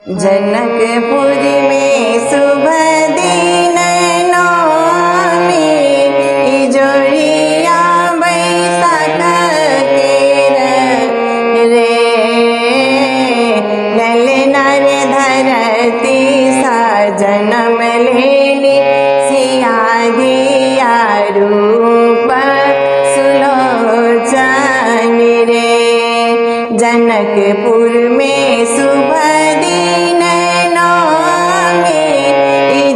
जनकपुर में शुभ दिन नौमी जोड़िया बैसाख केर रे ललना रे धरती सा जन्म लेली सिया दिया रूप सुलोचन रे। जनकपुर में शुभ दिन नौमी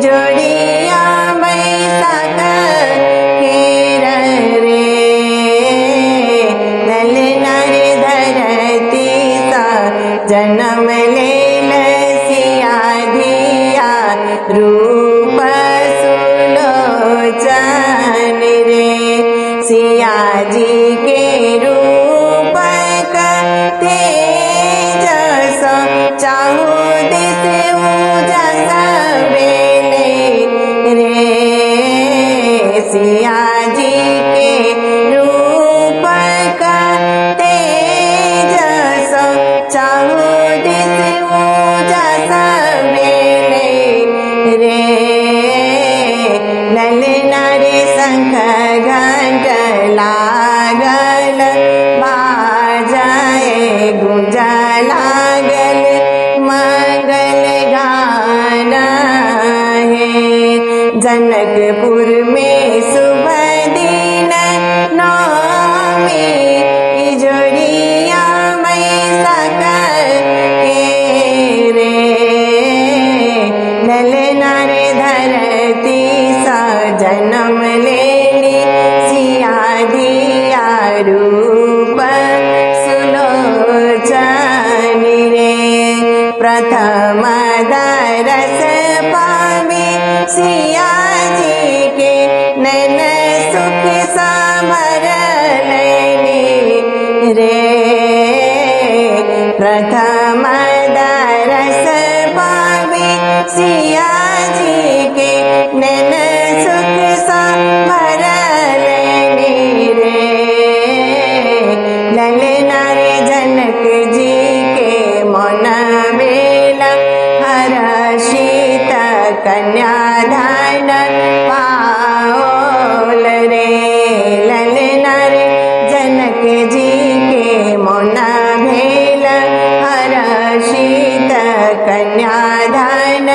जोड़िया बैसाख केर रे ललना रे धरती सा जन्म लेल सिया दिया रूप सुलोचन रे। सिया जी के रूप तेजस चाहु दिस उजस बेले रे। सिया जी के रूप तेजस चाहु दिस उजस बेले रे। ललना रे शंख घंट लागल बाजाए गुंज लागल मंगल गाना है। जनकपुर में शुभ दिन नौमी जोड़िया बैसाख केर रे ललना रे धरती सा जन्म लेली सिया दिया रूप सुलोचन रे। प्रथम दरस पावी सिया जी के नैन सुख संभरलनि रे। प्रथम दरस पावी सिया जी के नैन सुख संभरलनि रे। ललना रे जनक जी के मन बेला हर्षित कन्यादान पाओल रे। ललना रे जनक जी के मन भेला हर्षित कन्यादान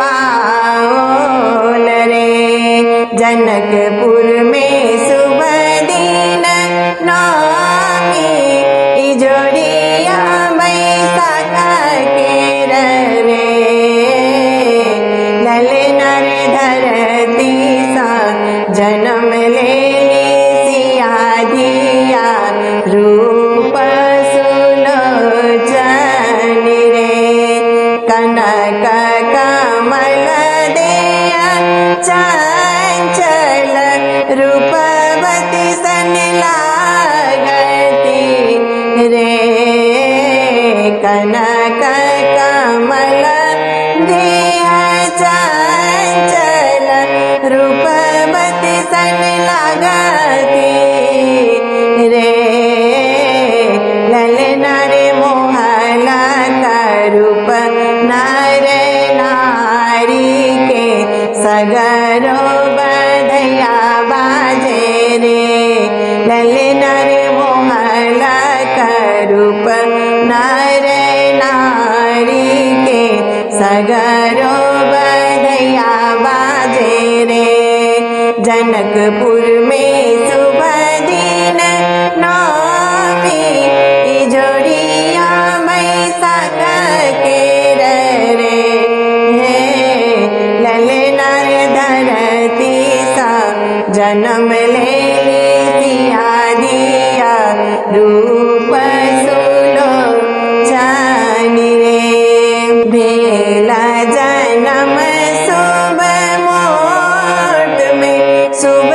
पाओल रे। जनकपुर में शुभ दिन नौमी जोड़िया बैसाख केर रे ललना रे धरती सा जन्म लेली सिया दिया रूप सुलोचन रे। कनक कमल देया चंचल रूपवती सन लागती रे। कनक कमल देया चंचल रूपवती सन लागती रे। ललना रे मोहला का रूप नर नारी के सगरो बधया बाजे रे। ललना रे मोहला का रूप नर नारी के सगरो बधया बाजे रे। जनकपुर में शुभ दिन नौमी जोड़िया बैसाख केर रे ललना रे धरती सा जन्म लेली सिया दिया रूप सुलोचन रे। भेला जन्म शुभ मोट में शुभ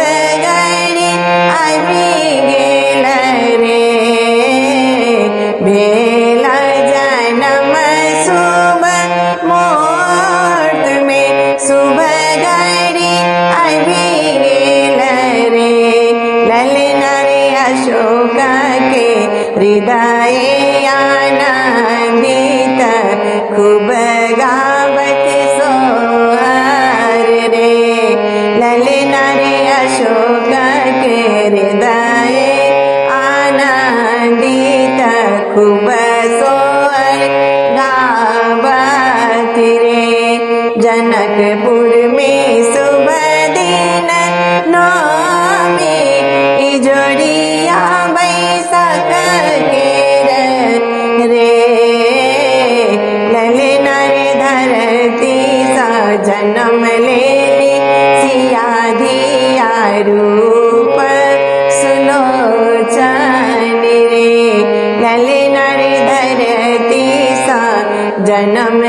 जनकपुर में शुभ दिन नौमी इजोरिया बैसाख के रे ललना रे धरती सा जन्म ले सिया धिया रूप सुलोचन रे ललना रे धरती सा जन्म